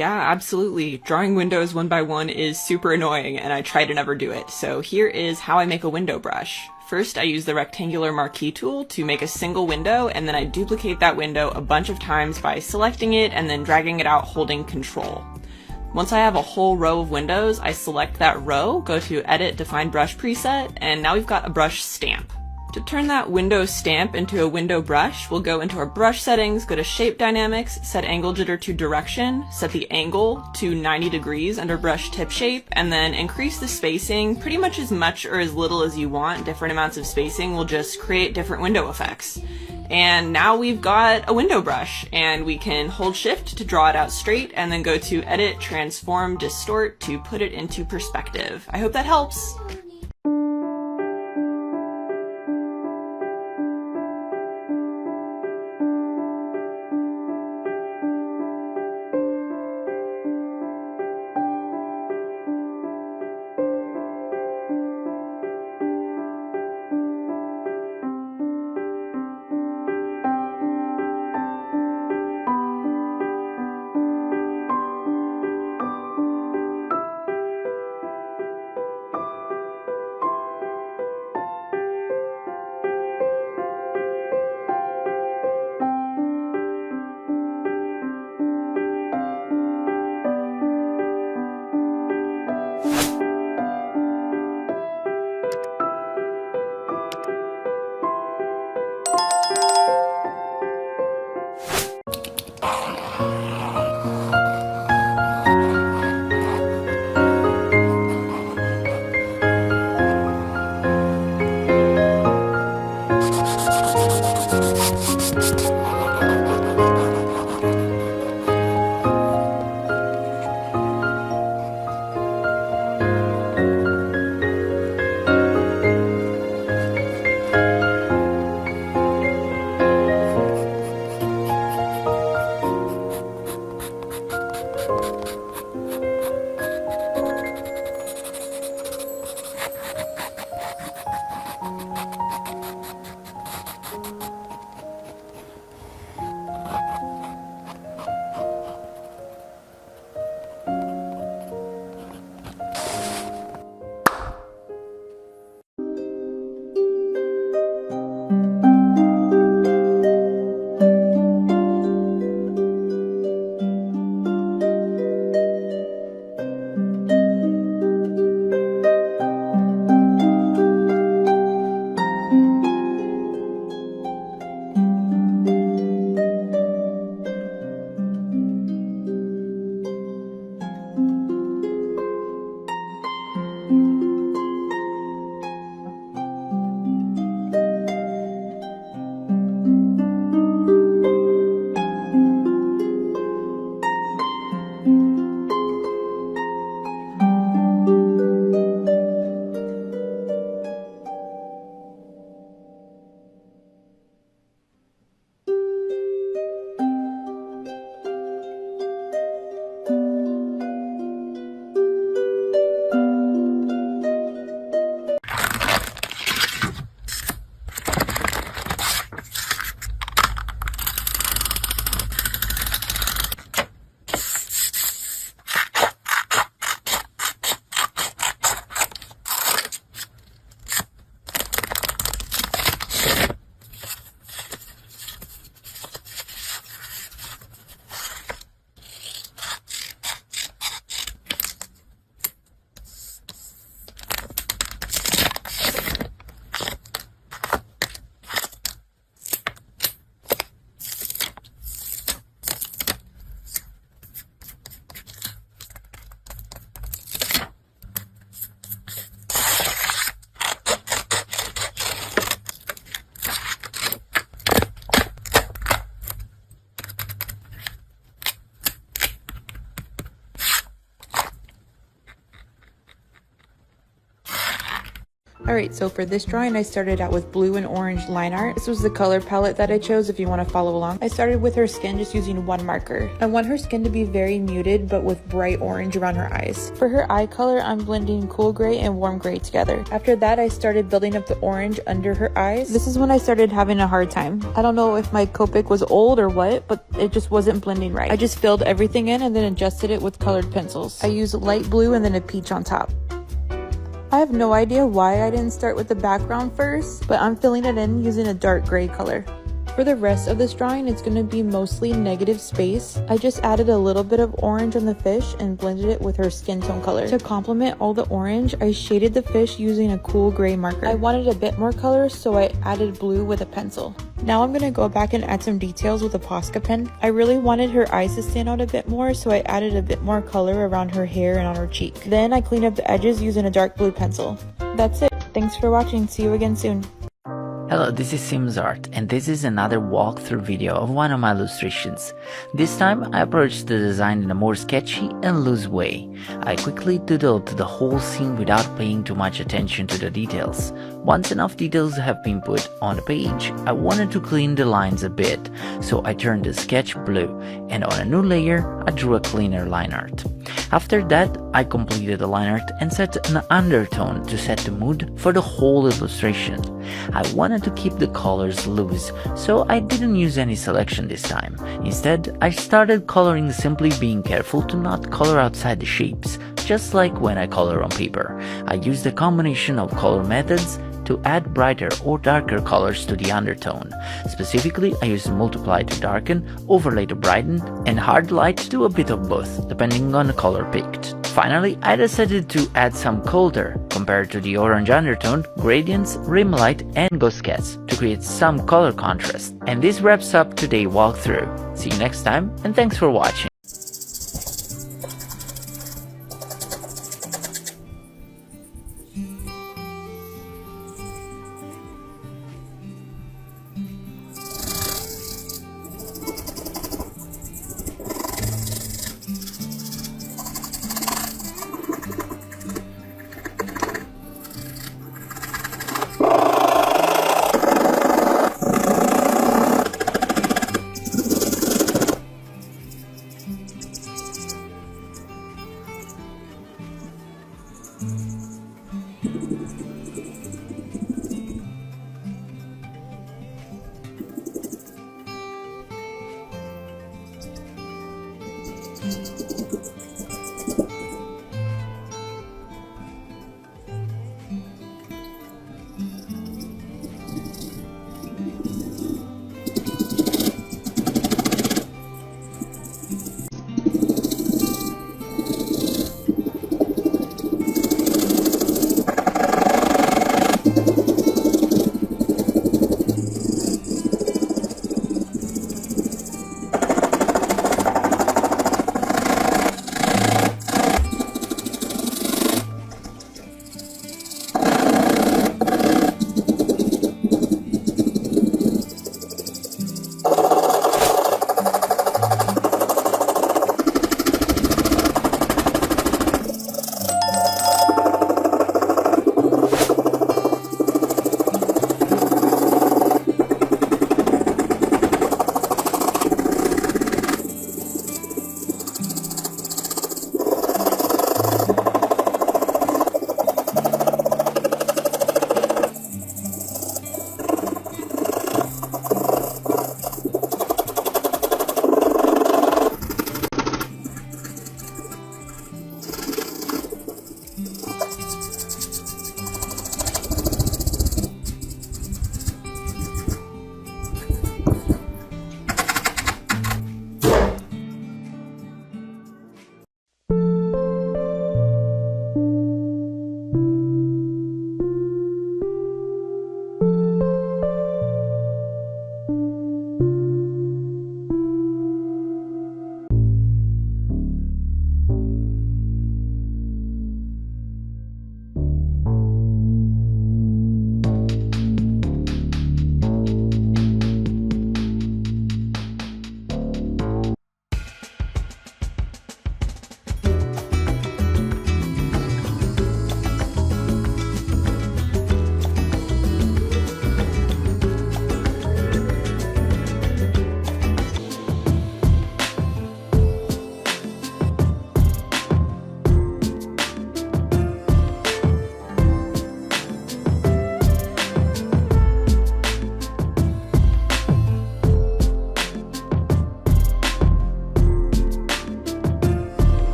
Yeah, absolutely. Drawing windows one by one is super annoying, and I try to never do it. So here is how I make a window brush. First, I use the rectangular marquee tool to make a single window, and then I duplicate that window a bunch of times by selecting it and then dragging it out holding Control. Once I have a whole row of windows, I select that row, go to Edit, Define Brush Preset, and now we've got a brush stamp. To turn that window stamp into a window brush, we'll go into our brush settings, go to Shape Dynamics, set Angle Jitter to Direction, set the angle to 90 degrees under Brush Tip Shape, and then increase the spacing pretty much as much or as little as you want. Different amounts of spacing will just create different window effects. And now we've got a window brush, and we can hold Shift to draw it out straight, and then go to Edit, Transform, Distort to put it into perspective. I hope that helps! Alright, so for this drawing I started out with blue and orange line art. This was the color palette that I chose if you want to follow along. I started with her skin just using one marker. I want her skin to be very muted but with bright orange around her eyes. For her eye color, I'm blending cool gray and warm gray together. After that, I started building up the orange under her eyes. This is when I started having a hard time. I don't know if my Copic was old or what, but it just wasn't blending right. I just filled everything in and then adjusted it with colored pencils. I used light blue and then a peach on top. I have no idea why I didn't start with the background first, but I'm filling it in using a dark gray color. For the rest of this drawing, it's going to be mostly negative space. I just added a little bit of orange on the fish and blended it with her skin tone color. To complement all the orange, I shaded the fish using a cool gray marker. I wanted a bit more color, so I added blue with a pencil. Now I'm going to go back and add some details with a Posca pen. I really wanted her eyes to stand out a bit more, so I added a bit more color around her hair and on her cheek. Then I cleaned up the edges using a dark blue pencil. That's it. Thanks for watching. See you again soon. Hello, this is Sims Art, and this is another walkthrough video of one of my illustrations. This time I approached the design in a more sketchy and loose way. I quickly doodled the whole scene without paying too much attention to the details. Once enough details have been put on the page, I wanted to clean the lines a bit, so I turned the sketch blue, and on a new layer I drew a cleaner line art. After that, I completed the line art and set an undertone to set the mood for the whole illustration. I wanted to keep the colors loose, so I didn't use any selection this time. Instead, I started coloring, simply being careful to not color outside the shapes, just like when I color on paper. I used a combination of color methods to add brighter or darker colors to the undertone. Specifically, I used multiply to darken, overlay to brighten, and hard light to do a bit of both, depending on the color picked. Finally, I decided to add some colder, compared to the orange undertone, gradients, rim light, and ghost cats to create some color contrast. And this wraps up today's walkthrough. See you next time, and thanks for watching.